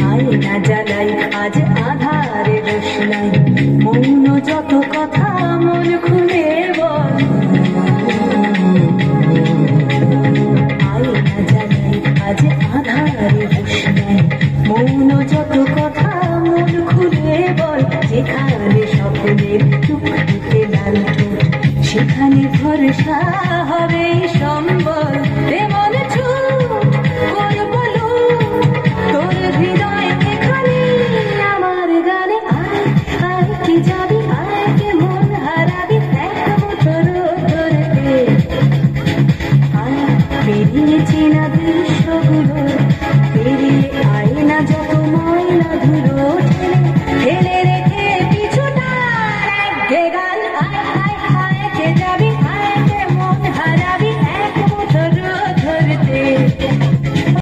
আয়না জ্বালাই আজ আধারে রোশনাই, মৌন যত কথা মন খুলে বল। আয়না জ্বালাই আজ আধারে রোশনাই, মৌন যত কথা মন খুলে বল। যেখানে স্বপ্নের টুকটুকে লাল ঠোঁট, সেখানে ভরসা হবে সম্বল। এমন ছুট করব তোর হৃদয় এখানে আমার গানে। আয় আয় কি যাবি, আয় কে মন হারাবি এক মুঠোর ধরতে। আয় বেরিয়েছি না